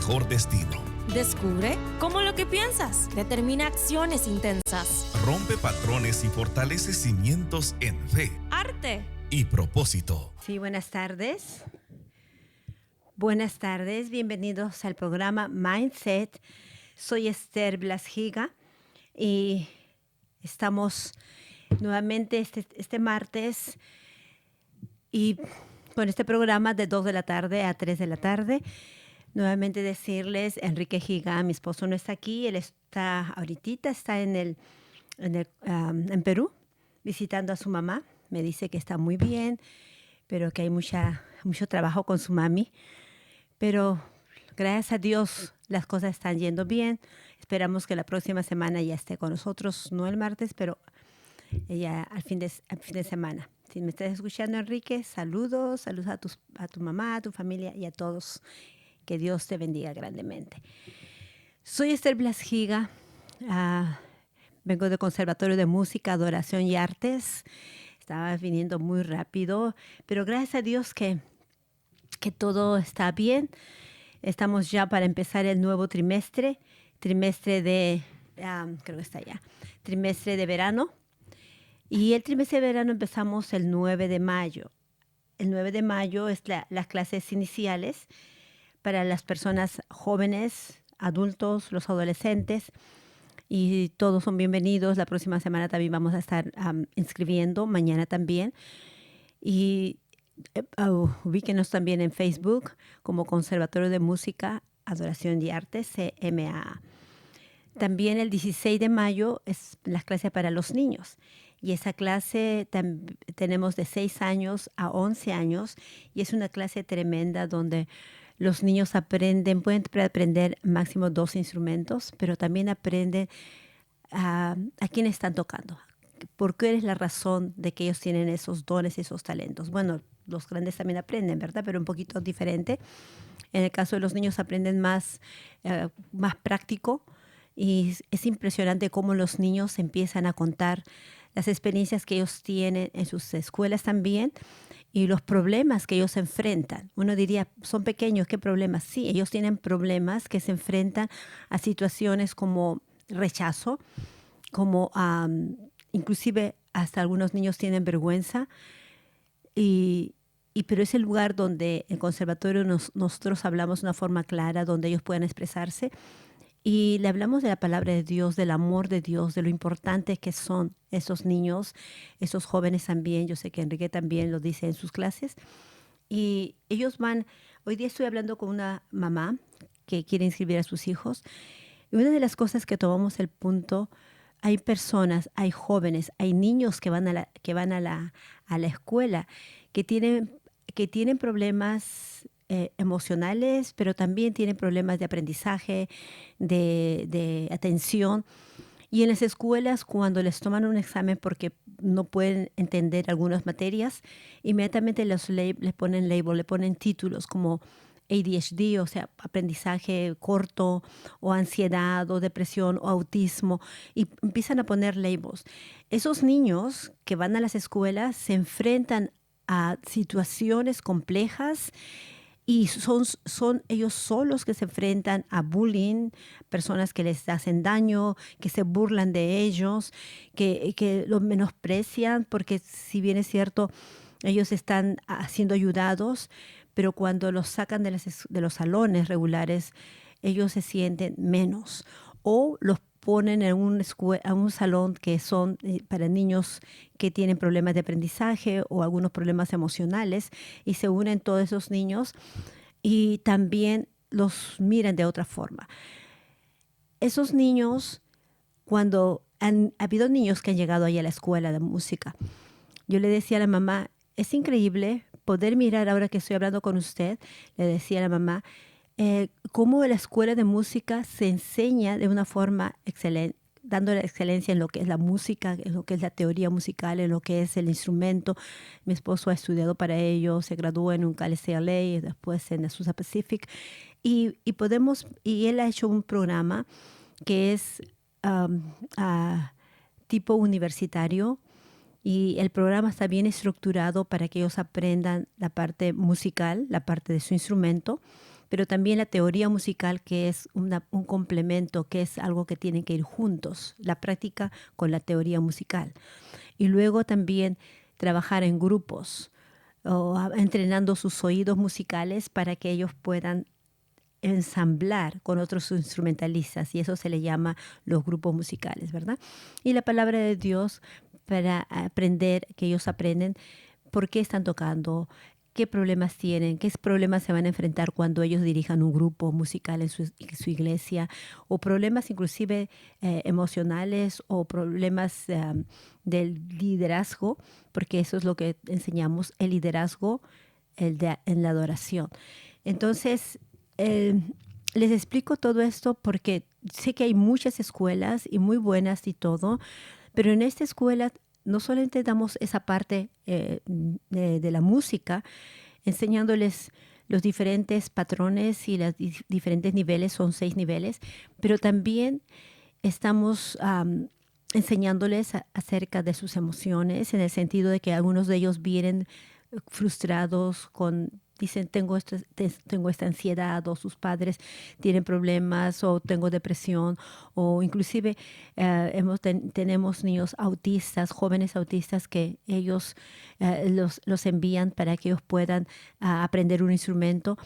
mejor destino. Descubre cómo lo que piensas determina acciones intensas. Rompe patrones y fortalece cimientos en fe, Arte y propósito. Sí, buenas tardes. Buenas tardes, bienvenidos al programa Mindset. Soy Esther Blashiga y estamos nuevamente este martes y con este programa de 2 de la tarde a 3 de la tarde. Nuevamente decirles, Enrique Higa, mi esposo no está aquí, él está ahorita, está en Perú visitando a su mamá. Me dice que está muy bien, pero que hay mucho trabajo con su mami. Pero gracias a Dios las cosas están yendo bien. Esperamos que la próxima semana ya esté con nosotros, no el martes, pero ya al fin de semana. Si me estás escuchando, Enrique, saludos a tu mamá, a tu familia y a todos. Que Dios te bendiga grandemente. Soy Esther Blashiga, vengo del Conservatorio de Música, Adoración y Artes. Estaba viniendo muy rápido, pero gracias a Dios que todo está bien. Estamos ya para empezar el nuevo trimestre de, creo que está ya, trimestre de verano. Y el trimestre de verano empezamos el 9 de mayo. El 9 de mayo es las clases iniciales para las personas jóvenes, adultos, los adolescentes. Y todos son bienvenidos. La próxima semana también vamos a estar inscribiendo, mañana también. Y ubíquenos también en Facebook como Conservatorio de Música, Adoración y Arte, CMAA. También el 16 de mayo es la clase para los niños. Y esa clase tenemos de 6 años a 11 años. Y es una clase tremenda donde los niños pueden aprender máximo 2 instrumentos, pero también aprenden a quién están tocando. ¿Por qué es la razón de que ellos tienen esos dones y esos talentos? Bueno, los grandes también aprenden, ¿verdad? Pero un poquito diferente. En el caso de los niños aprenden más práctico. Y es impresionante cómo los niños empiezan a contar las experiencias que ellos tienen en sus escuelas también y los problemas que ellos enfrentan. Uno diría, son pequeños, ¿qué problemas? Sí, ellos tienen problemas que se enfrentan a situaciones como rechazo, como inclusive hasta algunos niños tienen vergüenza. Pero es el lugar donde el conservatorio nosotros hablamos de una forma clara, donde ellos puedan expresarse. Y le hablamos de la palabra de Dios, del amor de Dios, de lo importante que son esos niños, esos jóvenes también. Yo sé que Enrique también lo dice en sus clases. Y ellos hoy día estoy hablando con una mamá que quiere inscribir a sus hijos. Y una de las cosas que tomamos el punto, hay personas, hay jóvenes, hay niños que van a la escuela que tienen problemas emocionales, pero también tienen problemas de aprendizaje, de atención. Y en las escuelas, cuando les toman un examen porque no pueden entender algunas materias, inmediatamente les ponen label, le ponen títulos como ADHD, o sea, aprendizaje corto, o ansiedad, o depresión, o autismo, y empiezan a poner labels. Esos niños que van a las escuelas se enfrentan a situaciones complejas y son ellos solos que se enfrentan a bullying, personas que les hacen daño, que se burlan de ellos, que los menosprecian, porque si bien es cierto, ellos están siendo ayudados, pero cuando los sacan de los salones regulares, ellos se sienten menos. O los ponen en un salón que son para niños que tienen problemas de aprendizaje o algunos problemas emocionales, y se unen todos esos niños y también los miran de otra forma. Esos niños, cuando ha habido niños que han llegado ahí a la escuela de música, yo le decía a la mamá, es increíble poder mirar, ahora que estoy hablando con usted, le decía a la mamá, cómo la escuela de música se enseña de una forma excelente, dando la excelencia en lo que es la música, en lo que es la teoría musical, en lo que es el instrumento. Mi esposo ha estudiado para ello, se graduó en un UCLA y después en Azusa Pacific. Y él ha hecho un programa que es tipo universitario, y el programa está bien estructurado para que ellos aprendan la parte musical, la parte de su instrumento. pero también la teoría musical, que es un complemento, que es algo que tienen que ir juntos, la práctica con la teoría musical. Y luego también trabajar en grupos o entrenando sus oídos musicales para que ellos puedan ensamblar con otros instrumentalistas, y eso se le llama los grupos musicales, ¿verdad? Y la palabra de Dios para aprender, que ellos aprenden por qué están tocando, qué problemas tienen, qué problemas se van a enfrentar cuando ellos dirijan un grupo musical en su iglesia, o problemas inclusive emocionales, o problemas del liderazgo, porque eso es lo que enseñamos, el liderazgo en la adoración. Entonces, les explico todo esto porque sé que hay muchas escuelas y muy buenas y todo, pero en esta escuela no solamente damos esa parte de la música, enseñándoles los diferentes patrones y los diferentes niveles, son 6 niveles, pero también estamos enseñándoles acerca de sus emociones, en el sentido de que algunos de ellos vienen frustrados dicen, tengo esta ansiedad, o sus padres tienen problemas, o tengo depresión, o inclusive tenemos niños autistas, jóvenes autistas, que ellos los envían para que ellos puedan aprender un instrumento.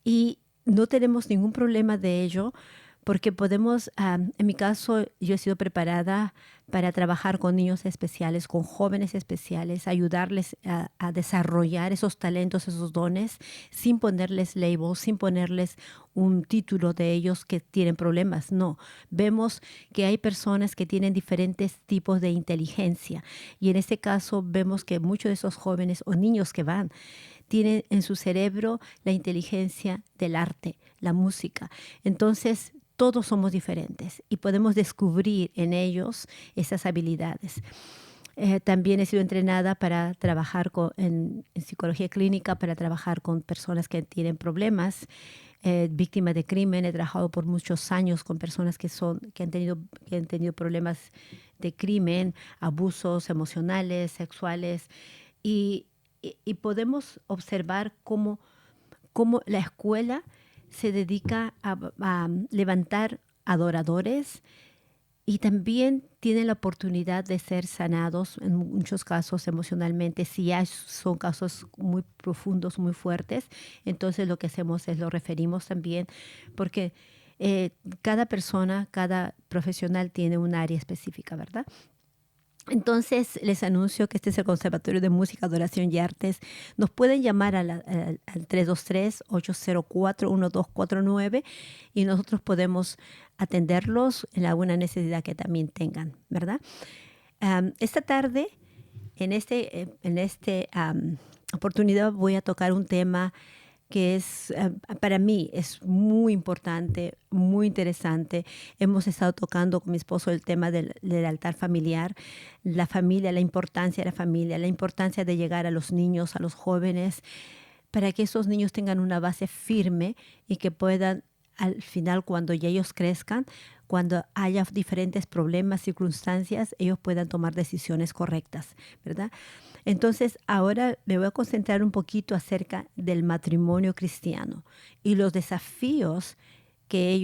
Y no tenemos ningún problema de ello, porque podemos, en mi caso, yo he sido preparada para trabajar con niños especiales, con jóvenes especiales, ayudarles a desarrollar esos talentos, esos dones, sin ponerles labels, sin ponerles un título de ellos que tienen problemas. No, vemos que hay personas que tienen diferentes tipos de inteligencia, y en este caso vemos que muchos de esos jóvenes o niños que van tienen en su cerebro la inteligencia del arte, la música. Entonces, todos somos diferentes y podemos descubrir en ellos esas habilidades. También he sido entrenada para trabajar en psicología clínica, para trabajar con personas que tienen problemas, víctimas de crimen. He trabajado por muchos años con personas que han tenido problemas de crimen, abusos emocionales, sexuales, y podemos observar cómo la escuela se dedica a levantar adoradores, y también tienen la oportunidad de ser sanados en muchos casos emocionalmente. Si ya son casos muy profundos, muy fuertes, entonces lo que hacemos es lo referimos también, porque cada persona, cada profesional tiene un área específica, ¿verdad? Entonces les anuncio que este es el Conservatorio de Música, Adoración y Artes. Nos pueden llamar al 323-804-1249 y nosotros podemos atenderlos en alguna necesidad que también tengan, ¿verdad? Esta tarde, en esta oportunidad, voy a tocar un tema que para mí es muy importante, muy interesante. Hemos estado tocando con mi esposo el tema del altar familiar, la familia, la importancia de la familia, la importancia de llegar a los niños, a los jóvenes, para que esos niños tengan una base firme y que puedan, al final, cuando ya ellos crezcan, cuando haya diferentes problemas, circunstancias, ellos puedan tomar decisiones correctas, ¿verdad? Entonces, ahora me voy a concentrar un poquito acerca del matrimonio cristiano y los desafíos que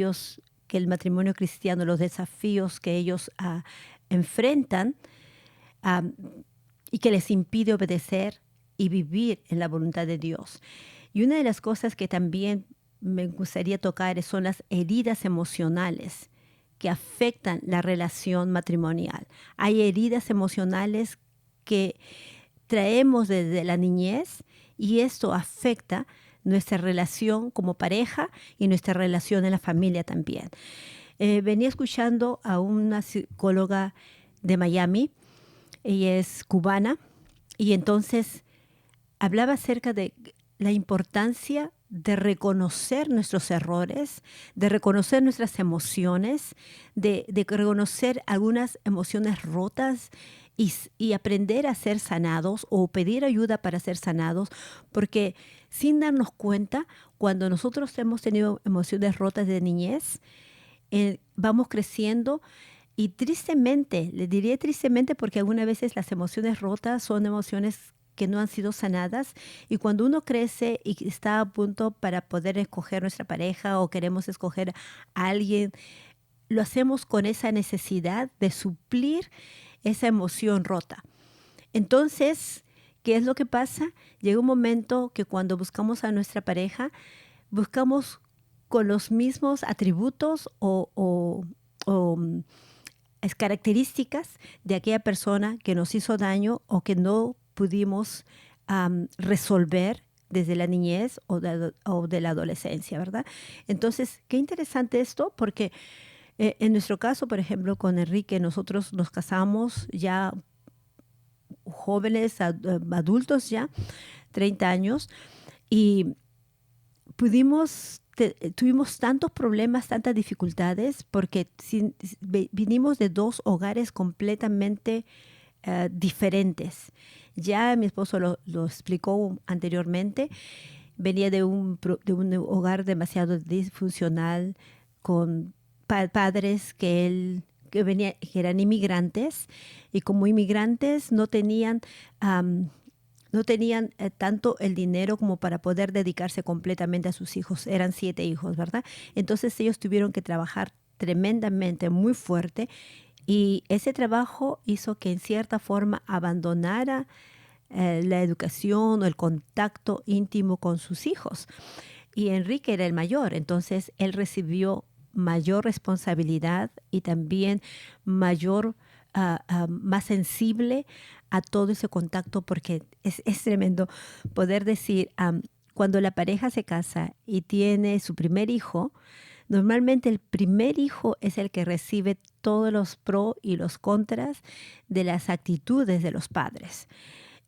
el matrimonio cristiano, los desafíos que ellos enfrentan, y que les impide obedecer y vivir en la voluntad de Dios. Y una de las cosas que también me gustaría tocar son las heridas emocionales que afectan la relación matrimonial. Hay heridas emocionales que traemos desde la niñez, y esto afecta nuestra relación como pareja y nuestra relación en la familia también. Venía escuchando a una psicóloga de Miami, ella es cubana, y entonces hablaba acerca de la importancia de reconocer nuestros errores, de reconocer nuestras emociones, de reconocer algunas emociones rotas y aprender a ser sanados o pedir ayuda para ser sanados, porque sin darnos cuenta, cuando nosotros hemos tenido emociones rotas de niñez, vamos creciendo. Y tristemente, le diría tristemente, porque algunas veces las emociones rotas son emociones que no han sido sanadas. Y cuando uno crece y está a punto para poder escoger nuestra pareja o queremos escoger a alguien, lo hacemos con esa necesidad de suplir esa emoción rota. Entonces, ¿qué es lo que pasa? Llega un momento que cuando buscamos a nuestra pareja, buscamos con los mismos atributos o características de aquella persona que nos hizo daño o que no pudimos resolver desde la niñez o de la adolescencia, ¿verdad? Entonces, qué interesante esto, porque en nuestro caso, por ejemplo, con Enrique, nosotros nos casamos ya jóvenes, adultos ya, 30 años, y tuvimos tantos problemas, tantas dificultades, porque vinimos de dos hogares completamente diferentes. Ya mi esposo lo explicó anteriormente, venía de un hogar demasiado disfuncional, con padres que eran inmigrantes, y como inmigrantes no tenían tanto el dinero como para poder dedicarse completamente a sus hijos. Eran 7 hijos, ¿verdad? Entonces ellos tuvieron que trabajar tremendamente, muy fuerte, y ese trabajo hizo que en cierta forma abandonara la educación o el contacto íntimo con sus hijos. Y Enrique era el mayor, entonces él recibió mayor responsabilidad y también más sensible a todo ese contacto, porque es tremendo poder decir, cuando la pareja se casa y tiene su primer hijo, normalmente el primer hijo es el que recibe todos los pros y los contras de las actitudes de los padres.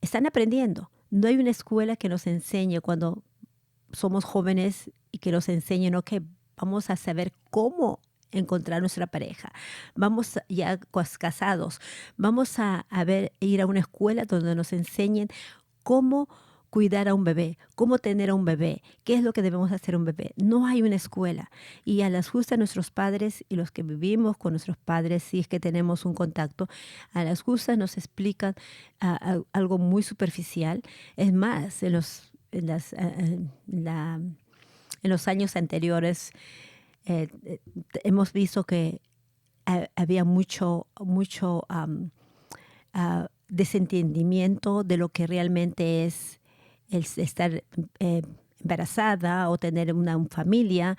Están aprendiendo. No hay una escuela que nos enseñe cuando somos jóvenes y que nos enseñen, ok, vamos a saber cómo encontrar nuestra pareja. Vamos ya casados, vamos a ir a una escuela donde nos enseñen cómo cuidar a un bebé, cómo tener a un bebé, qué es lo que debemos hacer a un bebé. No hay una escuela. Y a las justas nuestros padres y los que vivimos con nuestros padres, si es que tenemos un contacto, a las justas nos explican algo muy superficial. Es más, en los años anteriores hemos visto que había mucho desentendimiento de lo que realmente es el estar embarazada o tener una familia,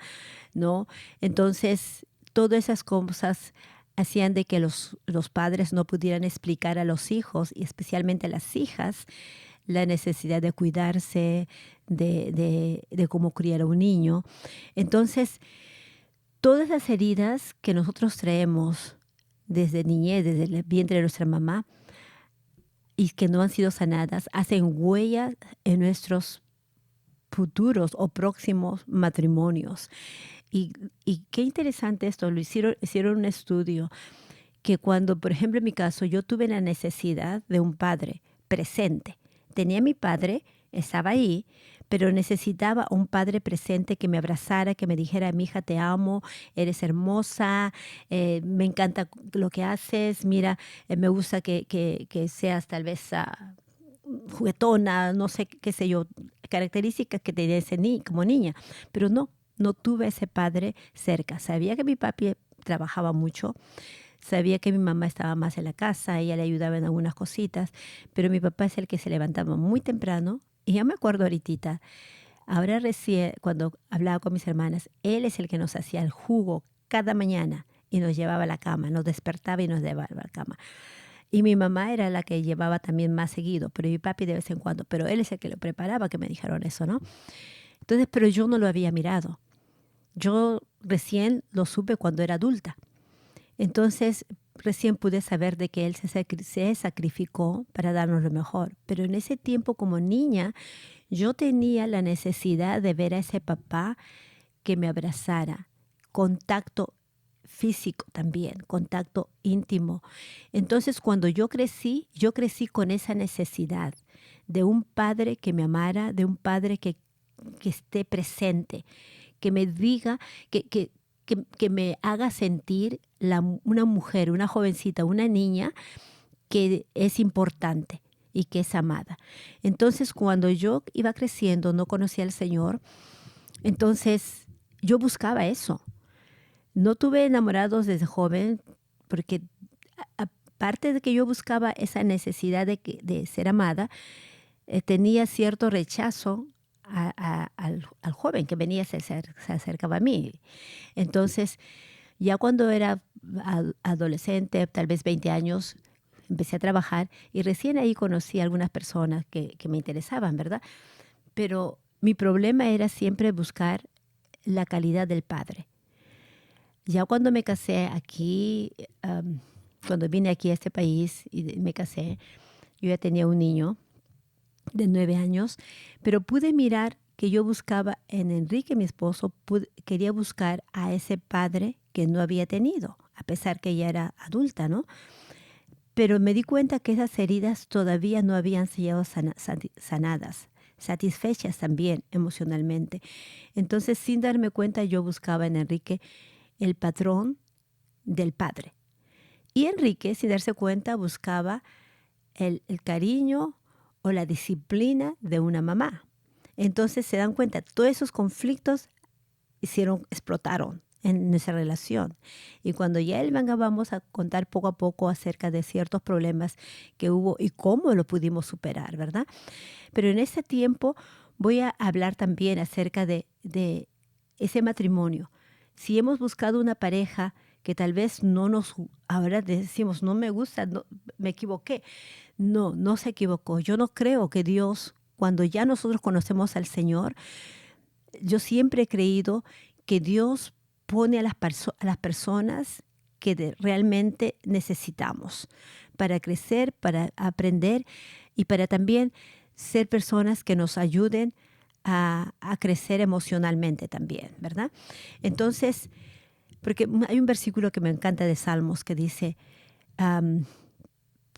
¿no? Entonces, todas esas cosas hacían de que los padres no pudieran explicar a los hijos y especialmente a las hijas la necesidad de cuidarse, de cómo criar a un niño. Entonces, todas las heridas que nosotros traemos desde niñez, desde el vientre de nuestra mamá, y que no han sido sanadas, hacen huella en nuestros futuros o próximos matrimonios. Y qué interesante esto, hicieron un estudio que cuando, por ejemplo, en mi caso, yo tuve la necesidad de un padre presente. Tenía a mi padre, estaba ahí, pero necesitaba un padre presente que me abrazara, que me dijera, mi hija, te amo, eres hermosa, me encanta lo que haces, mira, me gusta que seas tal vez juguetona, no sé, qué sé yo, características que tenía como niña, pero no tuve ese padre cerca. Sabía que mi papi trabajaba mucho, sabía que mi mamá estaba más en la casa, ella le ayudaba en algunas cositas, pero mi papá es el que se levantaba muy temprano. Y yo me acuerdo ahorita, ahora recién, cuando hablaba con mis hermanas, él es el que nos hacía el jugo cada mañana y nos llevaba a la cama, nos despertaba y nos llevaba a la cama. Y mi mamá era la que llevaba también más seguido, pero mi papi de vez en cuando, pero él es el que lo preparaba, que me dijeron eso, ¿no? Entonces, pero yo no lo había mirado. Yo recién lo supe cuando era adulta. Entonces, recién pude saber de que él se sacrificó para darnos lo mejor. Pero en ese tiempo, como niña, yo tenía la necesidad de ver a ese papá que me abrazara. Contacto físico también, contacto íntimo. Entonces, cuando yo crecí con esa necesidad de un padre que me amara, de un padre que esté presente, que me diga, que me haga sentir una mujer, una jovencita, una niña que es importante y que es amada. Entonces, cuando yo iba creciendo, no conocía al Señor, entonces yo buscaba eso. No tuve enamorados desde joven porque aparte de que yo buscaba esa necesidad de ser amada, tenía cierto rechazo al joven que venía, se acercaba a mí. Entonces, ya cuando era adolescente, tal vez 20 años, empecé a trabajar y recién ahí conocí a algunas personas que me interesaban, ¿verdad? Pero mi problema era siempre buscar la calidad del padre. Ya cuando me casé aquí, cuando vine aquí a este país y me casé, yo ya tenía un niño de 9 años, pero pude mirar que yo buscaba en Enrique, mi esposo, quería buscar a ese padre que no había tenido, a pesar que ya era adulta, ¿no? Pero me di cuenta que esas heridas todavía no habían sido sanadas, satisfechas también emocionalmente. Entonces, sin darme cuenta, yo buscaba en Enrique el patrón del padre. Y Enrique, sin darse cuenta, buscaba el cariño o la disciplina de una mamá. Entonces se dan cuenta, todos esos conflictos explotaron en nuestra relación. Y cuando ya vamos a contar poco a poco acerca de ciertos problemas que hubo y cómo lo pudimos superar, ¿verdad? Pero en ese tiempo voy a hablar también acerca de ese matrimonio. Si hemos buscado una pareja que tal vez ahora decimos, no me gusta, no, me equivoqué. No se equivocó. Yo no creo que Dios, cuando ya nosotros conocemos al Señor, yo siempre he creído que Dios pone a las personas que realmente necesitamos para crecer, para aprender y para también ser personas que nos ayuden a crecer emocionalmente también, ¿verdad? Entonces, porque hay un versículo que me encanta de Salmos que dice,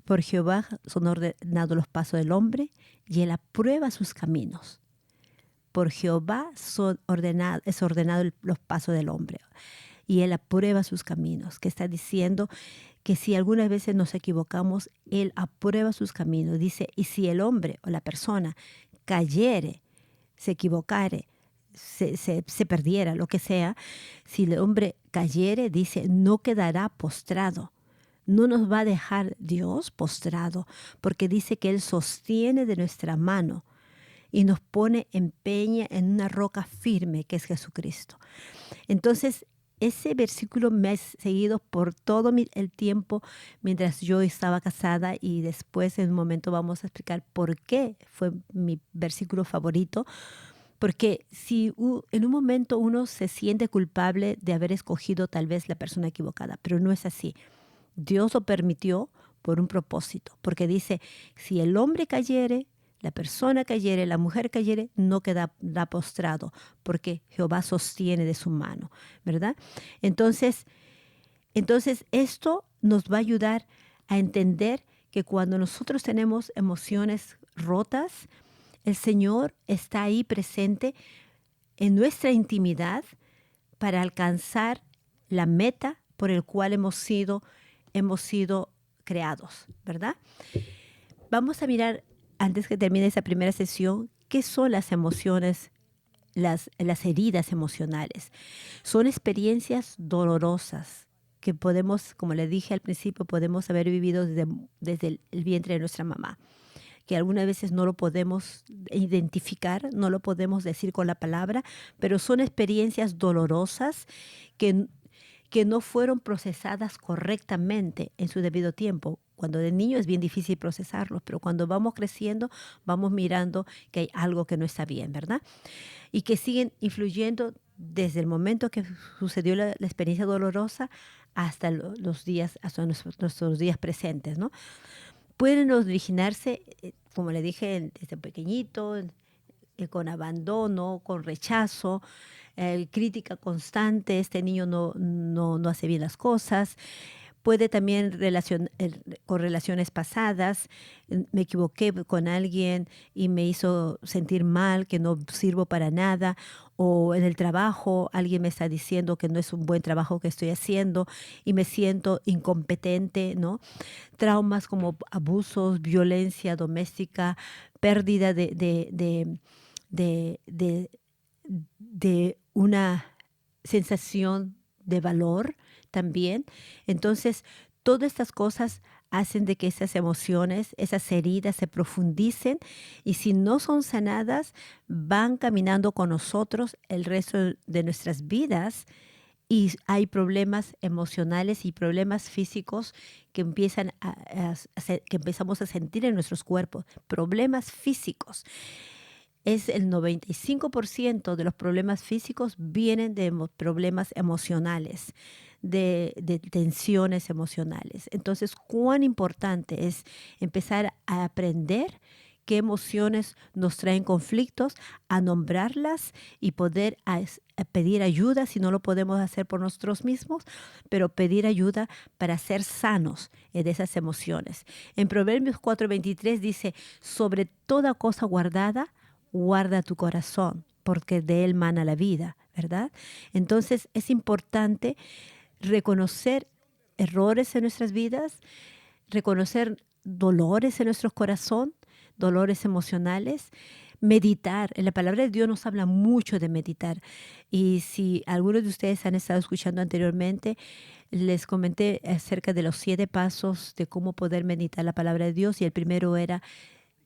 por Jehová son ordenados los pasos del hombre y él aprueba sus caminos. Por Jehová es ordenado los pasos del hombre y él aprueba sus caminos. Que está diciendo que si algunas veces nos equivocamos, él aprueba sus caminos. Dice, y si el hombre o la persona cayere, se equivocare, se perdiera, lo que sea, si el hombre cayere, dice, no quedará postrado. No nos va a dejar Dios postrado, porque dice que Él sostiene de nuestra mano y nos pone empeña en una roca firme que es Jesucristo. Entonces, ese versículo me ha seguido por todo el tiempo mientras yo estaba casada y después en un momento vamos a explicar por qué fue mi versículo favorito. Porque si en un momento uno se siente culpable de haber escogido tal vez la persona equivocada, pero no es así. Dios lo permitió por un propósito, porque dice, si el hombre cayere, la persona cayere, la mujer cayere, no quedará postrado, porque Jehová sostiene de su mano, ¿verdad? Entonces esto nos va a ayudar a entender que cuando nosotros tenemos emociones rotas, el Señor está ahí presente en nuestra intimidad para alcanzar la meta por el cual hemos sido creados, ¿verdad? Vamos a mirar, antes que termine esa primera sesión, qué son las emociones, las heridas emocionales. Son experiencias dolorosas que podemos, como le dije al principio, podemos haber vivido desde el vientre de nuestra mamá, que algunas veces no lo podemos identificar, no lo podemos decir con la palabra, pero son experiencias dolorosas que no fueron procesadas correctamente en su debido tiempo. Cuando de niño es bien difícil procesarlos, pero cuando vamos creciendo, vamos mirando que hay algo que no está bien, ¿verdad? Y que siguen influyendo desde el momento que sucedió la experiencia dolorosa hasta hasta nuestros días presentes, ¿no? Pueden originarse, como le dije, desde pequeñito, con abandono, con rechazo, crítica constante, este niño no hace bien las cosas. Puede también con relaciones pasadas. Me equivoqué con alguien y me hizo sentir mal, que no sirvo para nada. O en el trabajo alguien me está diciendo que no es un buen trabajo que estoy haciendo y me siento incompetente, ¿no? Traumas como abusos, violencia doméstica, pérdida de una sensación de valor también. Entonces, todas estas cosas hacen de que esas emociones, esas heridas se profundicen y si no son sanadas, van caminando con nosotros el resto de nuestras vidas y hay problemas emocionales y problemas físicos que que empezamos a sentir en nuestros cuerpos, problemas físicos. Es el 95% de los problemas físicos vienen de problemas emocionales, de tensiones emocionales. Entonces, cuán importante es empezar a aprender qué emociones nos traen conflictos, a nombrarlas y poder a pedir ayuda si no lo podemos hacer por nosotros mismos, pero pedir ayuda para ser sanos de esas emociones. En Proverbios 4:23 dice, sobre toda cosa guardada, guarda tu corazón, porque de él mana la vida, ¿verdad? Entonces es importante reconocer errores en nuestras vidas, reconocer dolores en nuestro corazón, dolores emocionales, meditar. En la palabra de Dios nos habla mucho de meditar. Y si algunos de ustedes han estado escuchando anteriormente, les comenté acerca de los 7 pasos de cómo poder meditar la palabra de Dios y el primero era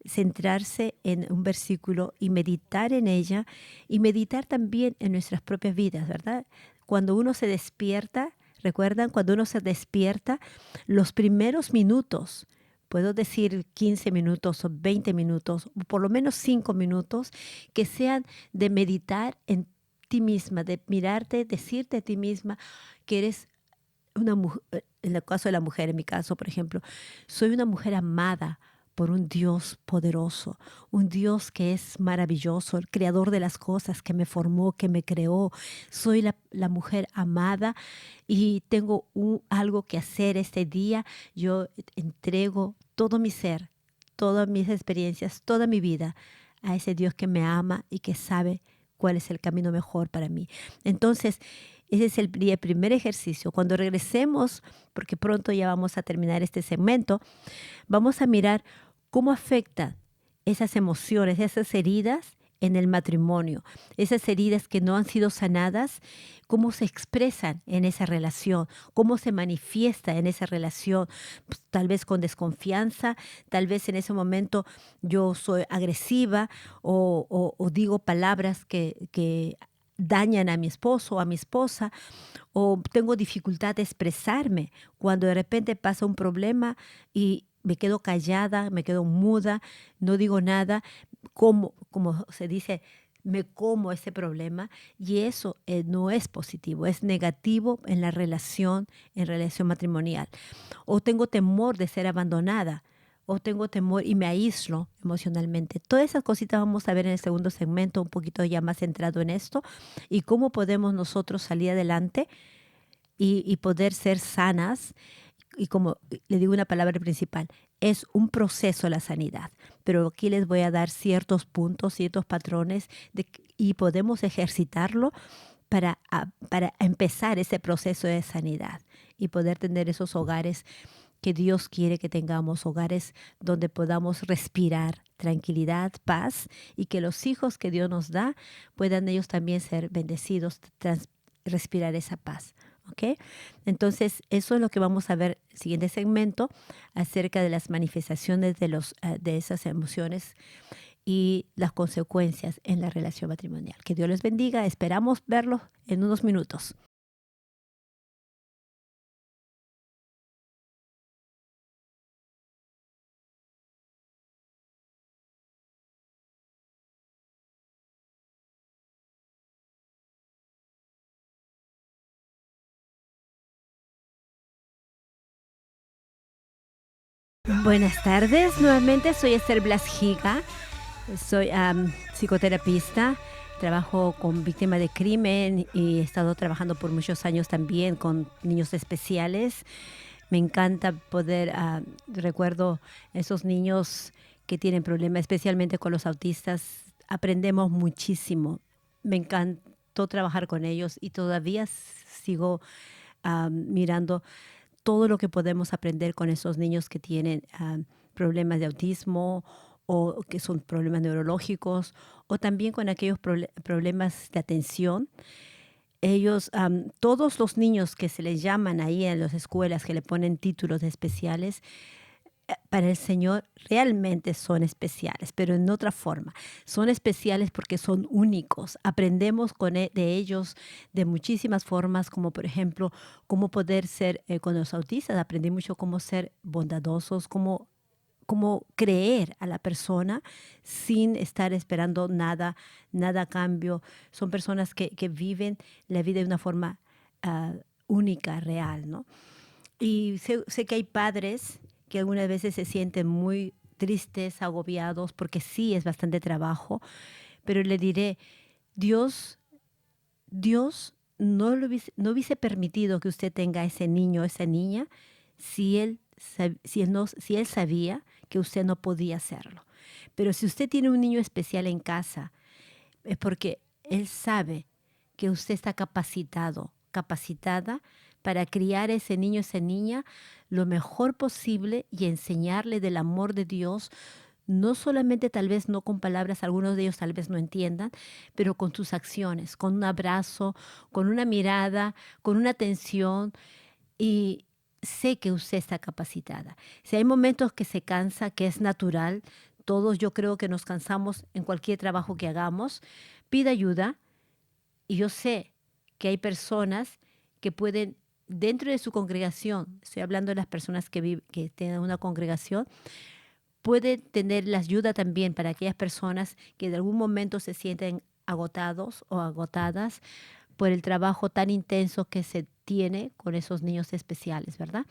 centrarse en un versículo y meditar en ella y meditar también en nuestras propias vidas, ¿verdad? Cuando uno se despierta, ¿recuerdan? Cuando uno se despierta, los primeros minutos, puedo decir 15 minutos o 20 minutos, o por lo menos 5 minutos, que sean de meditar en ti misma, de mirarte, decirte a ti misma que eres una mujer, en el caso de la mujer, en mi caso, por ejemplo, soy una mujer amada por un Dios poderoso, un Dios que es maravilloso, el creador de las cosas, que me formó, que me creó. Soy la mujer amada y tengo algo que hacer este día. Yo entrego todo mi ser, todas mis experiencias, toda mi vida a ese Dios que me ama y que sabe cuál es el camino mejor para mí. Entonces, ese es el primer ejercicio. Cuando regresemos, porque pronto ya vamos a terminar este segmento, vamos a mirar cómo afectan esas emociones, esas heridas en el matrimonio, esas heridas que no han sido sanadas, cómo se expresan en esa relación, cómo se manifiesta en esa relación, pues, tal vez con desconfianza, tal vez en ese momento yo soy agresiva o digo palabras que dañan a mi esposo o a mi esposa, o tengo dificultad de expresarme cuando de repente pasa un problema y me quedo callada, me quedo muda, no digo nada, como se dice, me como ese problema y eso no es positivo, es negativo en relación matrimonial. O tengo temor de ser abandonada, o tengo temor y me aíslo emocionalmente. Todas esas cositas vamos a ver en el segundo segmento, un poquito ya más centrado en esto y cómo podemos nosotros salir adelante y poder ser sanas. Y como le digo una palabra principal, es un proceso la sanidad. Pero aquí les voy a dar ciertos puntos, ciertos patrones y podemos ejercitarlo para empezar ese proceso de sanidad y poder tener esos hogares que Dios quiere que tengamos, hogares donde podamos respirar tranquilidad, paz y que los hijos que Dios nos da puedan ellos también ser bendecidos, respirar esa paz. ¿Okay? Entonces, eso es lo que vamos a ver en el siguiente segmento acerca de las manifestaciones de esas emociones y las consecuencias en la relación matrimonial. Que Dios les bendiga. Esperamos verlos en unos minutos. Buenas tardes, nuevamente soy Esther Blasjiga, soy psicoterapista, trabajo con víctimas de crimen y he estado trabajando por muchos años también con niños especiales Me encanta poder, recuerdo esos niños que tienen problemas, especialmente con los autistas. Aprendemos muchísimo. Me encantó trabajar con ellos y todavía sigo mirando todo lo que podemos aprender con esos niños que tienen problemas de autismo o que son problemas neurológicos o también con aquellos problemas de atención. Ellos, todos los niños que se les llaman ahí en las escuelas, que le ponen títulos especiales, para el Señor realmente son especiales, pero en otra forma. Son especiales porque son únicos. Aprendemos de ellos de muchísimas formas, como por ejemplo, cómo poder ser, con los autistas, aprendí mucho cómo ser bondadosos, cómo creer a la persona sin estar esperando nada a cambio. Son personas que viven la vida de una forma única, real, ¿no? Y sé que hay padres que algunas veces se sienten muy tristes, agobiados, porque sí es bastante trabajo, pero le diré, Dios no hubiese permitido que usted tenga ese niño, esa niña, si él sabía que usted no podía hacerlo. Pero si usted tiene un niño especial en casa, es porque él sabe que usted está capacitada para criar a ese niño, esa niña, lo mejor posible y enseñarle del amor de Dios, no solamente tal vez no con palabras, algunos de ellos tal vez no entiendan, pero con sus acciones, con un abrazo, con una mirada, con una atención, y sé que usted está capacitada. Si hay momentos que se cansa, que es natural, todos yo creo que nos cansamos en cualquier trabajo que hagamos, pida ayuda, y yo sé que hay personas que pueden, dentro de su congregación, estoy hablando de las personas que tienen una congregación, puede tener la ayuda también para aquellas personas que de algún momento se sienten agotados o agotadas por el trabajo tan intenso que se tiene con esos niños especiales, ¿verdad?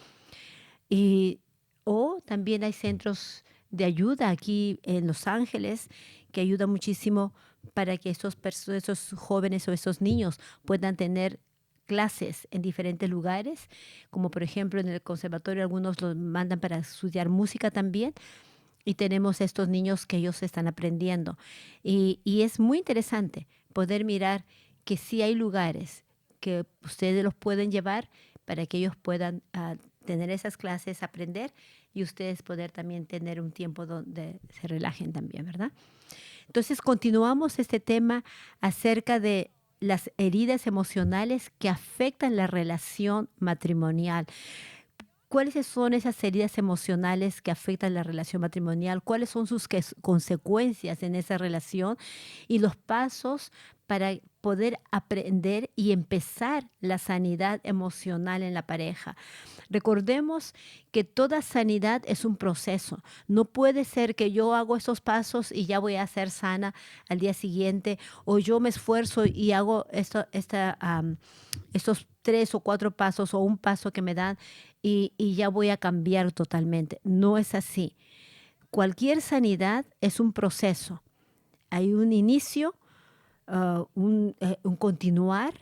O también hay centros de ayuda aquí en Los Ángeles que ayudan muchísimo para que esos jóvenes o esos niños puedan tener clases en diferentes lugares, como por ejemplo en el conservatorio algunos los mandan para estudiar música también, y tenemos estos niños que ellos están aprendiendo. Y es muy interesante poder mirar que sí hay lugares que ustedes los pueden llevar para que ellos puedan tener esas clases, aprender, y ustedes poder también tener un tiempo donde se relajen también, ¿verdad? Entonces continuamos este tema acerca de las heridas emocionales que afectan la relación matrimonial. ¿Cuáles son esas heridas emocionales que afectan la relación matrimonial? ¿Cuáles son sus consecuencias en esa relación? Y los pasos para poder aprender y empezar la sanidad emocional en la pareja. Recordemos que toda sanidad es un proceso. No puede ser que yo hago esos pasos y ya voy a ser sana al día siguiente, o yo me esfuerzo y hago estos 3 o 4 pasos o un paso que me dan y ya voy a cambiar totalmente. No es así. Cualquier sanidad es un proceso. Hay un inicio, un continuar,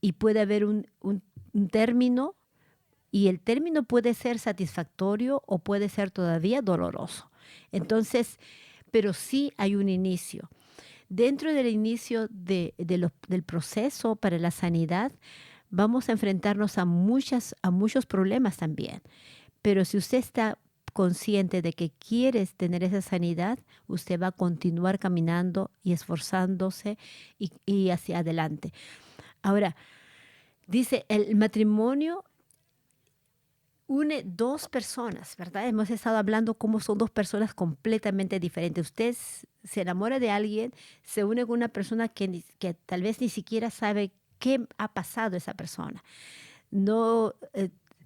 y puede haber un término, y el término puede ser satisfactorio o puede ser todavía doloroso. Entonces, pero sí hay un inicio. Dentro del inicio del proceso para la sanidad, vamos a enfrentarnos a muchos problemas también. Pero si usted está consciente de que quiere tener esa sanidad, usted va a continuar caminando y esforzándose y hacia adelante. Ahora, dice, el matrimonio une 2 personas, ¿verdad? Hemos estado hablando cómo son 2 personas completamente diferentes. Usted se enamora de alguien, se une con una persona que tal vez ni siquiera sabe qué ha pasado esa persona. No,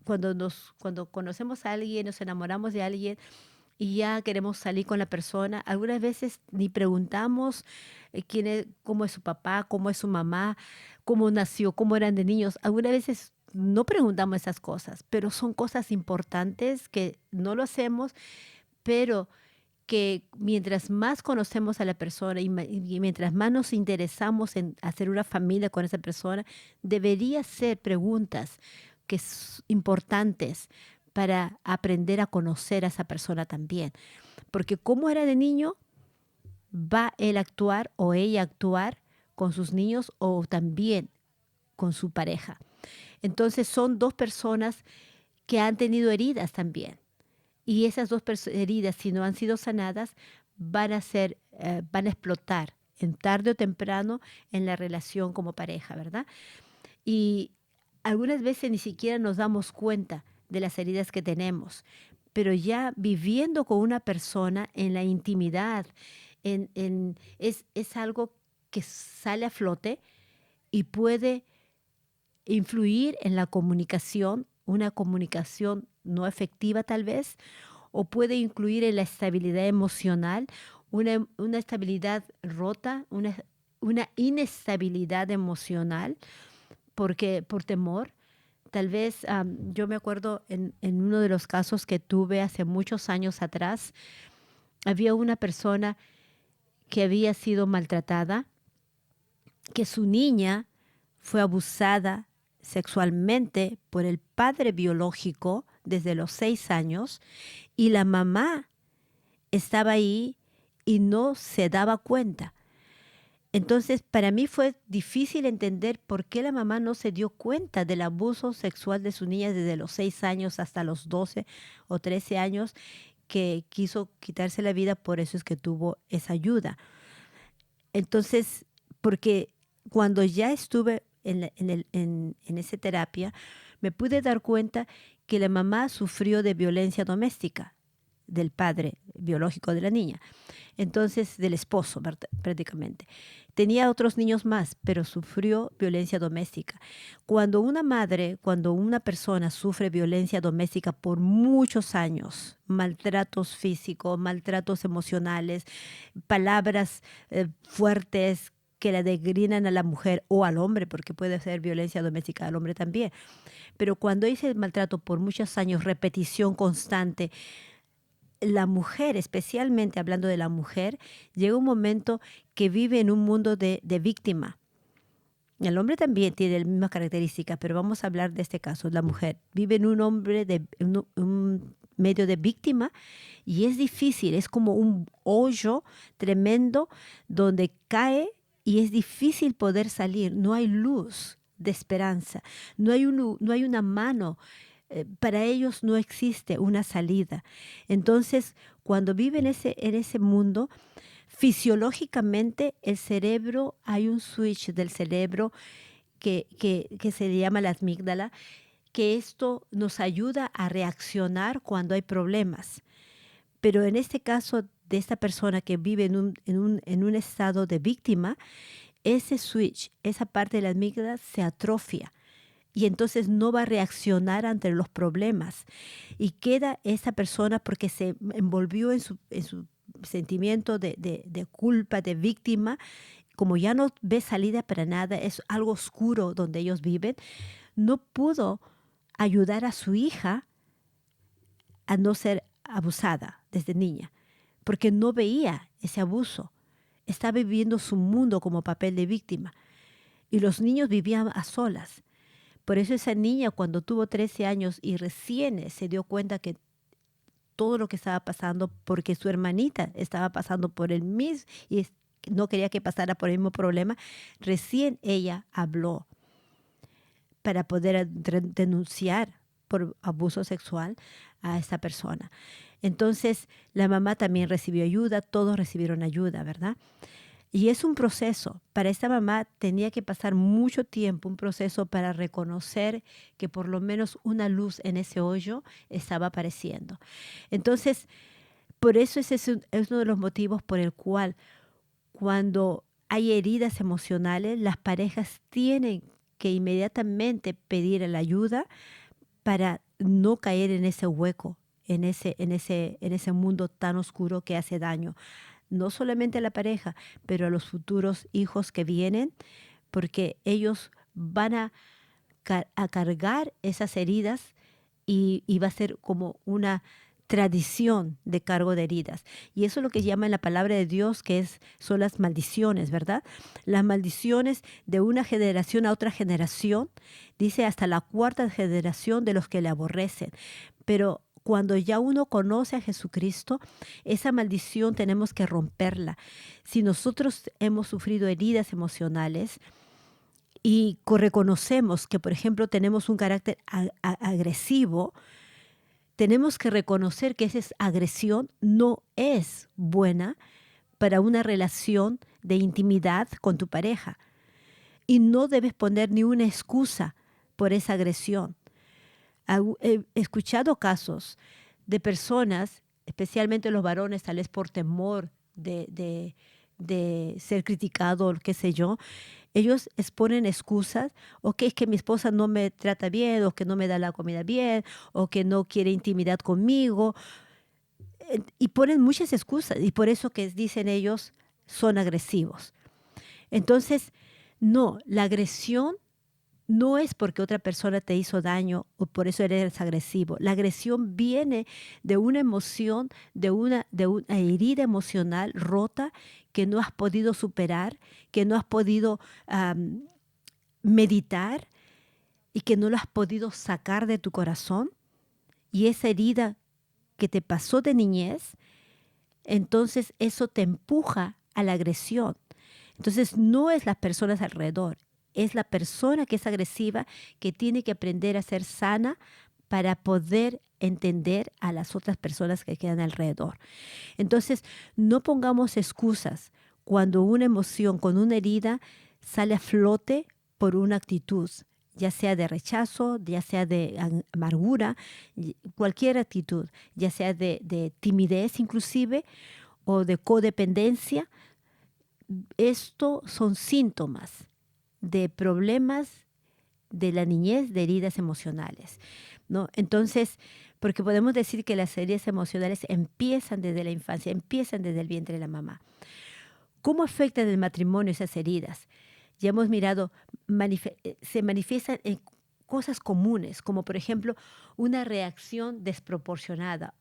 cuando conocemos a alguien, nos enamoramos de alguien y ya queremos salir con la persona, algunas veces ni preguntamos cómo es su papá, cómo es su mamá, cómo nació, cómo eran de niños. Algunas veces no preguntamos esas cosas, pero son cosas importantes que no lo hacemos, pero que mientras más conocemos a la persona y mientras más nos interesamos en hacer una familia con esa persona, debería ser preguntas. importantes para aprender a conocer a esa persona también. Porque como era de niño, va él a actuar o ella a actuar con sus niños o también con su pareja. Entonces son dos personas que han tenido heridas también. Y esas dos heridas, si no han sido sanadas, van a explotar en tarde o temprano en la relación como pareja, ¿verdad? Y algunas veces ni siquiera nos damos cuenta de las heridas que tenemos, pero ya viviendo con una persona en la intimidad, es algo que sale a flote y puede influir en la comunicación, una comunicación no efectiva tal vez, o puede incluir en la estabilidad emocional, una estabilidad rota, una inestabilidad emocional, porque por temor. Tal vez yo me acuerdo en uno de los casos que tuve hace muchos años atrás, había una persona que había sido maltratada, que su niña fue abusada sexualmente por el padre biológico desde los 6 años y la mamá estaba ahí y no se daba cuenta. Entonces, para mí fue difícil entender por qué la mamá no se dio cuenta del abuso sexual de su niña desde los 6 años hasta los 12 o 13 años, que quiso quitarse la vida, por eso es que tuvo esa ayuda. Entonces, porque cuando ya estuve en esa terapia, me pude dar cuenta que la mamá sufrió de violencia doméstica del padre biológico de la niña, entonces del esposo prácticamente. Tenía otros niños más, pero sufrió violencia doméstica. Cuando una persona sufre violencia doméstica por muchos años, maltratos físicos, maltratos emocionales, palabras fuertes que la degrinan a la mujer o al hombre, porque puede ser violencia doméstica al hombre también. Pero cuando hay ese maltrato por muchos años, repetición constante, la mujer, especialmente hablando de la mujer, llega un momento que vive en un mundo de víctima. El hombre también tiene las mismas características, pero vamos a hablar de este caso. La mujer vive en un medio de víctima y es difícil, es como un hoyo tremendo donde cae y es difícil poder salir. No hay luz de esperanza, no hay una mano. Para ellos no existe una salida. Entonces, cuando viven en ese mundo, fisiológicamente el cerebro, hay un switch del cerebro que se llama la amígdala, que esto nos ayuda a reaccionar cuando hay problemas. Pero en este caso de esta persona que vive en un estado de víctima, ese switch, esa parte de la amígdala se atrofia. Y entonces no va a reaccionar ante los problemas. Y queda esa persona porque se envolvió en su sentimiento de culpa, de víctima. Como ya no ve salida para nada, es algo oscuro donde ellos viven, no pudo ayudar a su hija a no ser abusada desde niña, porque no veía ese abuso. Estaba viviendo su mundo como papel de víctima. Y los niños vivían a solas. Por eso esa niña, cuando tuvo 13 años y recién se dio cuenta que todo lo que estaba pasando, porque su hermanita estaba pasando por el mismo y no quería que pasara por el mismo problema, recién ella habló para poder denunciar por abuso sexual a esa persona. Entonces, la mamá también recibió ayuda, todos recibieron ayuda, ¿verdad? Y es un proceso. Para esta mamá tenía que pasar mucho tiempo, un proceso para reconocer que por lo menos una luz en ese hoyo estaba apareciendo. Entonces, por eso ese es uno de los motivos por el cual cuando hay heridas emocionales, las parejas tienen que inmediatamente pedir la ayuda para no caer en ese hueco, en ese mundo tan oscuro que hace daño. No solamente a la pareja, pero a los futuros hijos que vienen, porque ellos van a cargar esas heridas y va a ser como una tradición de cargo de heridas. Y eso es lo que llama en la palabra de Dios, son las maldiciones, ¿verdad? Las maldiciones de una generación a otra generación, dice hasta la cuarta generación de los que le aborrecen. Pero cuando ya uno conoce a Jesucristo, esa maldición tenemos que romperla. Si nosotros hemos sufrido heridas emocionales y reconocemos que, por ejemplo, tenemos un carácter agresivo, tenemos que reconocer que esa agresión no es buena para una relación de intimidad con tu pareja. Y no debes poner ni una excusa por esa agresión. He escuchado casos de personas, especialmente los varones, tal vez por temor de ser criticado, qué sé yo, ellos exponen excusas, o que es que mi esposa no me trata bien, o que no me da la comida bien, o que no quiere intimidad conmigo, y ponen muchas excusas, y por eso que dicen ellos son agresivos. Entonces, no, la agresión no es porque otra persona te hizo daño o por eso eres agresivo. La agresión viene de una emoción, de una herida emocional rota que no has podido superar, que no has podido meditar y que no lo has podido sacar de tu corazón. Y esa herida que te pasó de niñez, entonces eso te empuja a la agresión. Entonces no es las personas alrededor, es la persona que es agresiva que tiene que aprender a ser sana para poder entender a las otras personas que quedan alrededor. Entonces, no pongamos excusas cuando una emoción con una herida sale a flote por una actitud, ya sea de rechazo, ya sea de amargura, cualquier actitud, ya sea de timidez inclusive o de codependencia. Esto son síntomas de problemas de la niñez, de heridas emocionales, ¿no? Entonces, porque podemos decir que las heridas emocionales empiezan desde la infancia, empiezan desde el vientre de la mamá. ¿Cómo afectan el matrimonio esas heridas? Ya hemos mirado, se manifiestan en cosas comunes, como por ejemplo una reacción desproporcionada.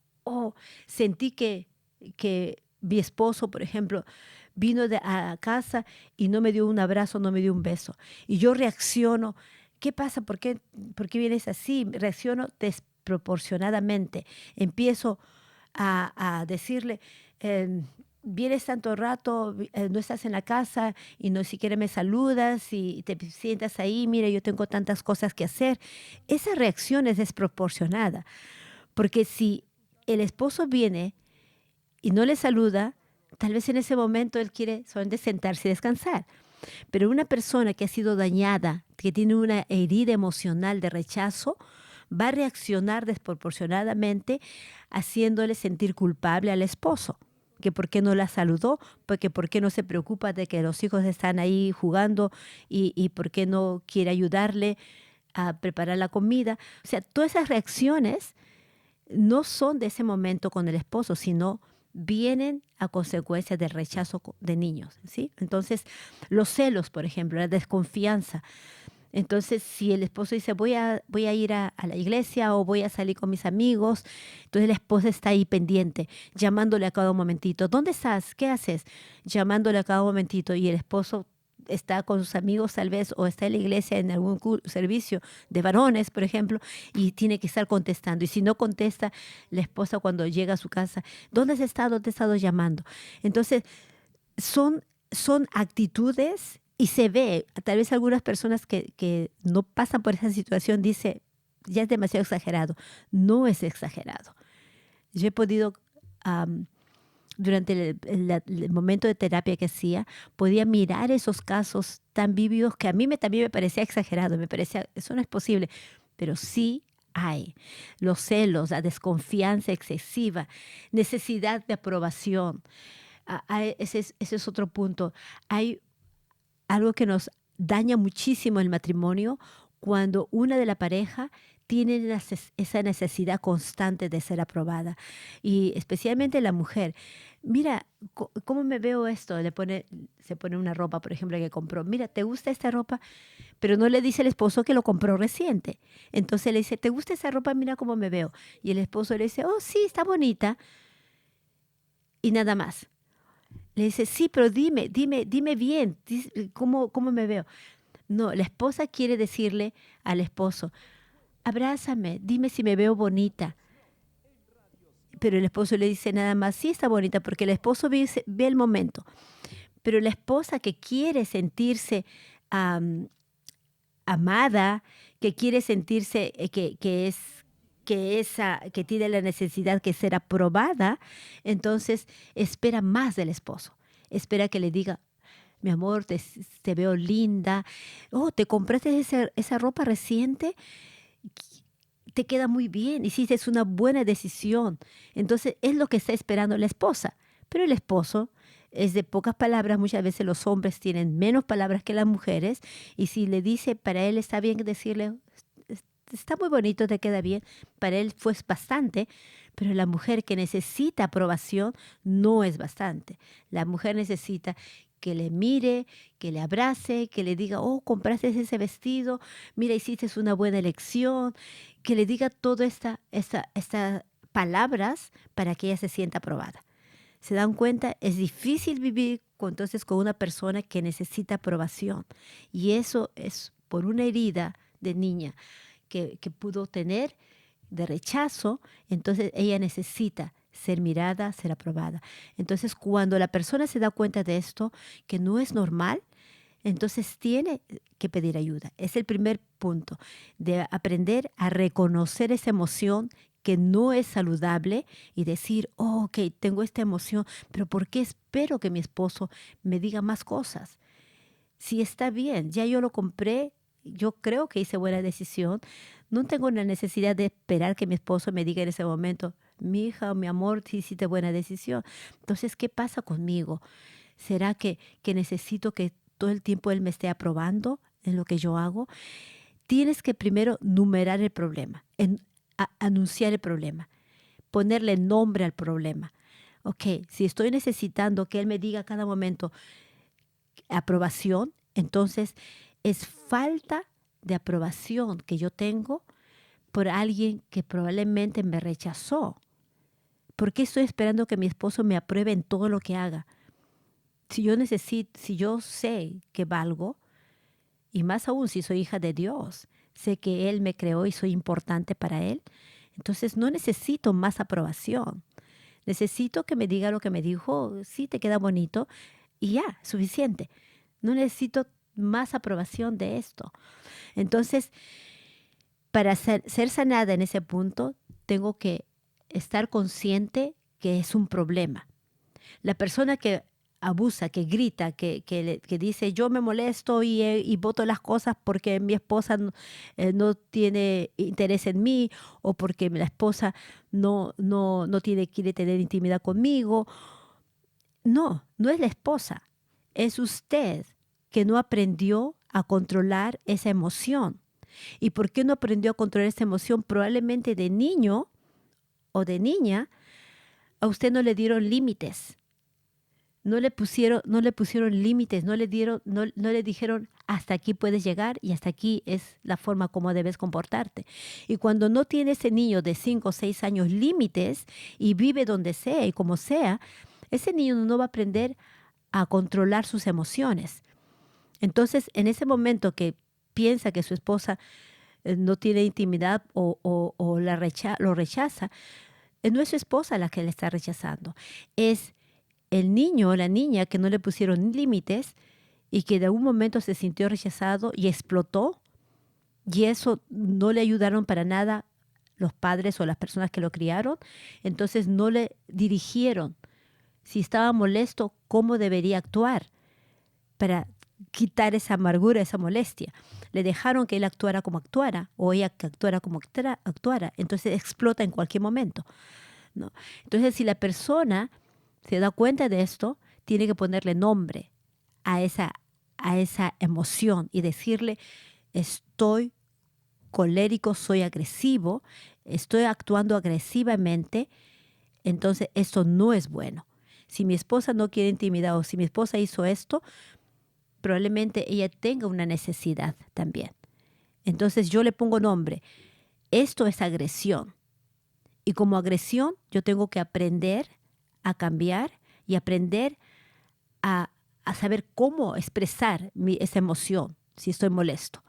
Sentí que mi esposo, por ejemplo, vino a casa y no me dio un abrazo, no me dio un beso. Y yo reacciono. ¿Qué pasa? ¿Por qué vienes así? Reacciono desproporcionadamente. Empiezo a decirle, vienes tanto rato, no estás en la casa y no siquiera me saludas y te sientas ahí, mira, yo tengo tantas cosas que hacer. Esa reacción es desproporcionada. Porque si el esposo viene y no le saluda, tal vez en ese momento él quiere solamente sentarse y descansar. Pero una persona que ha sido dañada, que tiene una herida emocional de rechazo, va a reaccionar desproporcionadamente haciéndole sentir culpable al esposo. Que por qué no la saludó, porque por qué no se preocupa de que los hijos están ahí jugando y por qué no quiere ayudarle a preparar la comida. O sea, todas esas reacciones no son de ese momento con el esposo, sino vienen a consecuencia del rechazo de niños, ¿sí? Entonces, los celos, por ejemplo, la desconfianza. Entonces, si el esposo dice, voy a ir a la iglesia o voy a salir con mis amigos, entonces la esposa está ahí pendiente, llamándole a cada momentito. ¿Dónde estás? ¿Qué haces? Llamándole a cada momentito, y el esposo está con sus amigos tal vez, o está en la iglesia en algún servicio de varones, por ejemplo, y tiene que estar contestando. Y si no contesta, la esposa cuando llega a su casa, ¿dónde has estado? Te he estado llamando. Entonces, son actitudes, y se ve, tal vez algunas personas que no pasan por esa situación dicen, ya es demasiado exagerado. No es exagerado. Yo he podido... durante el momento de terapia que hacía, podía mirar esos casos tan vívidos que a mí también me parecía exagerado, me parecía, eso no es posible, pero sí hay. Los celos, la desconfianza excesiva, necesidad de aprobación. Ese es otro punto. Hay algo que nos daña muchísimo el matrimonio cuando una de la pareja tiene esa necesidad constante de ser aprobada. Y especialmente la mujer. Mira, ¿cómo me veo esto? Se pone una ropa, por ejemplo, que compró. Mira, ¿te gusta esta ropa? pero no le dice al esposo que lo compró reciente. Entonces le dice, ¿te gusta esa ropa? Mira cómo me veo. Y el esposo le dice, oh, sí, está bonita. Y nada más. Le dice, sí, pero dime bien, ¿cómo me veo? No, la esposa quiere decirle al esposo, abrázame, dime si me veo bonita. Pero el esposo le dice nada más, sí está bonita, porque el esposo ve el momento. Pero la esposa que quiere sentirse amada, que quiere sentirse que tiene la necesidad de ser aprobada, entonces espera más del esposo. Espera que le diga, mi amor, te veo linda. Oh, ¿te compraste esa ropa reciente? Te queda muy bien, hiciste una buena decisión. Entonces es lo que está esperando la esposa. Pero el esposo es de pocas palabras. Muchas veces los hombres tienen menos palabras que las mujeres. Y si le dice, para él está bien decirle, está muy bonito, te queda bien. Para él fue bastante. Pero la mujer que necesita aprobación no es bastante. La mujer necesita que le mire, que le abrace, que le diga, oh, compraste ese vestido, mira, hiciste una buena elección, que le diga todas estas palabras para que ella se sienta aprobada. ¿Se dan cuenta? Es difícil vivir entonces con una persona que necesita aprobación. Y eso es por una herida de niña que pudo tener de rechazo. Entonces ella necesita ser mirada, ser aprobada. Entonces cuando la persona se da cuenta de esto, que no es normal, entonces tiene que pedir ayuda. Es el primer punto, de aprender a reconocer esa emoción que no es saludable y decir, oh, ok, tengo esta emoción, pero ¿por qué espero que mi esposo me diga más cosas? Si está bien, ya yo lo compré, yo creo que hice buena decisión. No tengo la necesidad de esperar que mi esposo me diga en ese momento, mi hija o mi amor, si hiciste buena decisión. Entonces, ¿qué pasa conmigo? ¿Será que necesito que todo el tiempo él me esté aprobando en lo que yo hago? Tienes que primero numerar el problema, anunciar el problema, ponerle nombre al problema. Ok, si estoy necesitando que él me diga a cada momento aprobación, entonces es falta de aprobación que yo tengo por alguien que probablemente me rechazó. ¿Por qué estoy esperando que mi esposo me apruebe en todo lo que haga? Si yo sé que valgo, y más aún si soy hija de Dios, sé que Él me creó y soy importante para Él, entonces no necesito más aprobación. Necesito que me diga lo que me dijo, sí, te queda bonito, y ya, suficiente. No necesito más aprobación de esto. Entonces, para ser sanada en ese punto, tengo que estar consciente que es un problema. La persona que abusa, que grita, que dice yo me molesto y boto las cosas porque mi esposa no tiene interés en mí o porque la esposa no quiere tener intimidad conmigo. No es la esposa, es usted que no aprendió a controlar esa emoción. ¿Y por qué no aprendió a controlar esa emoción? Probablemente de niño o de niña a usted no le dieron límites. No le pusieron límites, no le dijeron hasta aquí puedes llegar y hasta aquí es la forma como debes comportarte. Y cuando no tiene ese niño de 5 o 6 años límites y vive donde sea y como sea, ese niño no va a aprender a controlar sus emociones. Entonces, en ese momento que piensa que su esposa no tiene intimidad o lo rechaza, no es su esposa la que le está rechazando, es el niño o la niña que no le pusieron límites y que de algún momento se sintió rechazado y explotó, y eso no le ayudaron para nada los padres o las personas que lo criaron. Entonces no le dirigieron si estaba molesto cómo debería actuar para quitar esa amargura, esa molestia. Le dejaron que él actuara como actuara o ella que actuara como actuara. Entonces explota en cualquier momento, ¿no? Entonces si la persona se da cuenta de esto, tiene que ponerle nombre a esa emoción y decirle, estoy colérico, soy agresivo, estoy actuando agresivamente, entonces esto no es bueno. Si mi esposa no quiere intimidad o si mi esposa hizo esto, probablemente ella tenga una necesidad también. Entonces yo le pongo nombre. Esto es agresión. Y como agresión yo tengo que aprender a cambiar y aprender a saber cómo expresar esa emoción si estoy molesto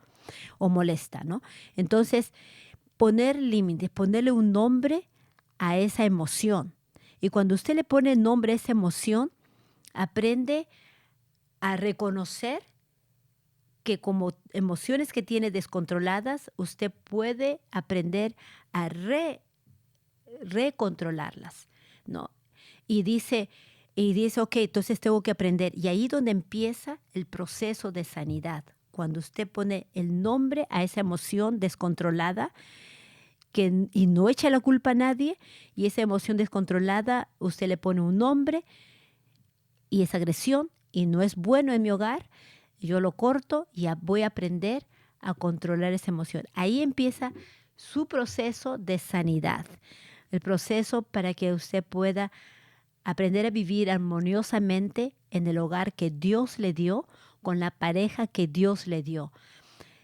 o molesta, ¿no? Entonces, poner límites, ponerle un nombre a esa emoción. Y cuando usted le pone nombre a esa emoción, aprende a reconocer que como emociones que tiene descontroladas, usted puede aprender a recontrolarlas, ¿no? Y dice, ok, entonces tengo que aprender. Y ahí donde empieza el proceso de sanidad. Cuando usted pone el nombre a esa emoción descontrolada y no echa la culpa a nadie, y esa emoción descontrolada, usted le pone un nombre y es agresión y no es bueno en mi hogar, yo lo corto y voy a aprender a controlar esa emoción. Ahí empieza su proceso de sanidad, el proceso para que usted pueda aprender a vivir armoniosamente en el hogar que Dios le dio, con la pareja que Dios le dio.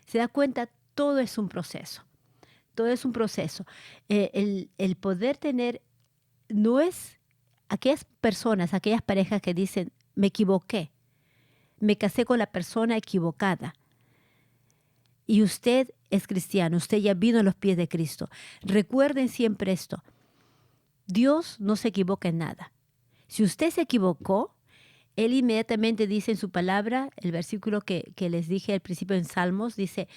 ¿Se da cuenta? Todo es un proceso. Todo es un proceso. El poder tener, no es aquellas personas, aquellas parejas que dicen, me equivoqué, me casé con la persona equivocada. Y usted es cristiano, usted ya vino a los pies de Cristo. Recuerden siempre esto, Dios no se equivoca en nada. Si usted se equivocó, Él inmediatamente dice en su palabra, el versículo que les dije al principio en Salmos, dice,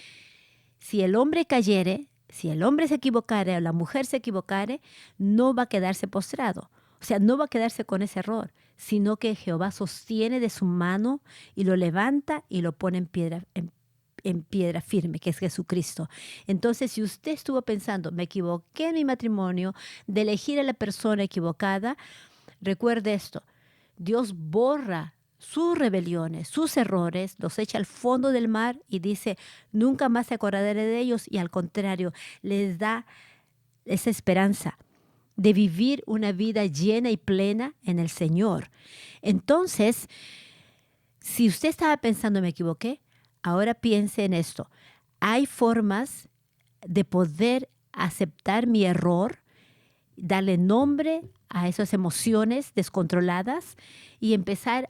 si el hombre cayere, si el hombre se equivocare o la mujer se equivocare, no va a quedarse postrado. O sea, no va a quedarse con ese error, sino que Jehová sostiene de su mano y lo levanta y lo pone en piedra firme, que es Jesucristo. Entonces, si usted estuvo pensando, me equivoqué en mi matrimonio, de elegir a la persona equivocada, recuerde esto, Dios borra sus rebeliones, sus errores, los echa al fondo del mar y dice, nunca más se acordaré de ellos, y al contrario, les da esa esperanza de vivir una vida llena y plena en el Señor. Entonces, si usted estaba pensando, me equivoqué, ahora piense en esto. Hay formas de poder aceptar mi error, darle nombre a esas emociones descontroladas y empezar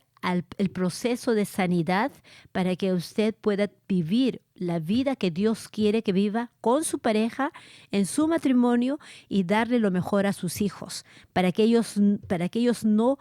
el proceso de sanidad para que usted pueda vivir la vida que Dios quiere que viva con su pareja, en su matrimonio, y darle lo mejor a sus hijos, para que ellos no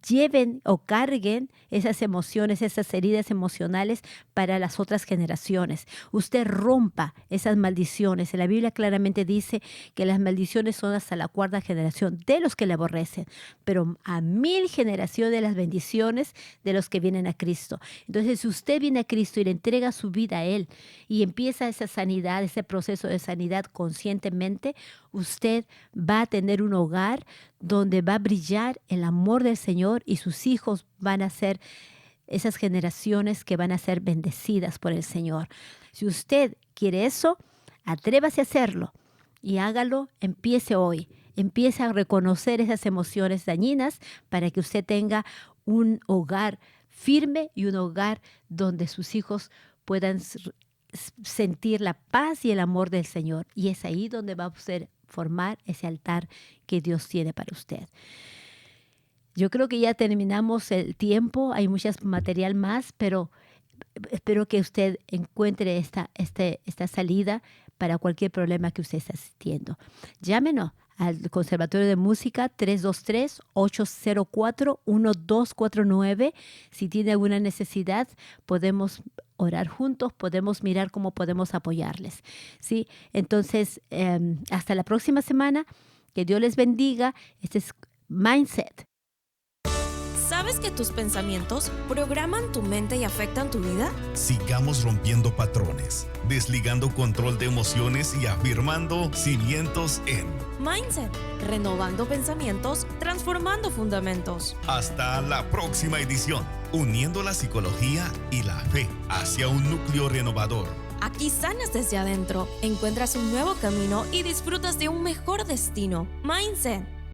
lleven o carguen esas emociones, esas heridas emocionales para las otras generaciones. Usted rompa esas maldiciones. La Biblia claramente dice que las maldiciones son hasta la 4ª generación de los que le aborrecen, pero a 1000 generaciones las bendiciones de los que vienen a Cristo. Entonces, si usted viene a Cristo y le entrega su vida a Él y empieza esa sanidad, ese proceso de sanidad conscientemente, usted va a tener un hogar donde va a brillar el amor del Señor y sus hijos van a ser esas generaciones que van a ser bendecidas por el Señor. Si usted quiere eso, atrévase a hacerlo y hágalo, empiece hoy. Empiece a reconocer esas emociones dañinas para que usted tenga un hogar firme y un hogar donde sus hijos puedan sentir la paz y el amor del Señor. Y es ahí donde va a poder formar ese altar que Dios tiene para usted. Yo creo que ya terminamos el tiempo, hay mucho material más, pero espero que usted encuentre esta salida para cualquier problema que usted esté asistiendo. Llámenos al Conservatorio de Música 323-804-1249. Si tiene alguna necesidad, podemos orar juntos, podemos mirar cómo podemos apoyarles, ¿sí? Entonces, hasta la próxima semana. Que Dios les bendiga. Este es Mindset. ¿Sabes que tus pensamientos programan tu mente y afectan tu vida? Sigamos rompiendo patrones, desligando control de emociones y afirmando cimientos en Mindset, renovando pensamientos, transformando fundamentos. Hasta la próxima edición, uniendo la psicología y la fe hacia un núcleo renovador. Aquí sanas desde adentro, encuentras un nuevo camino y disfrutas de un mejor destino. Mindset.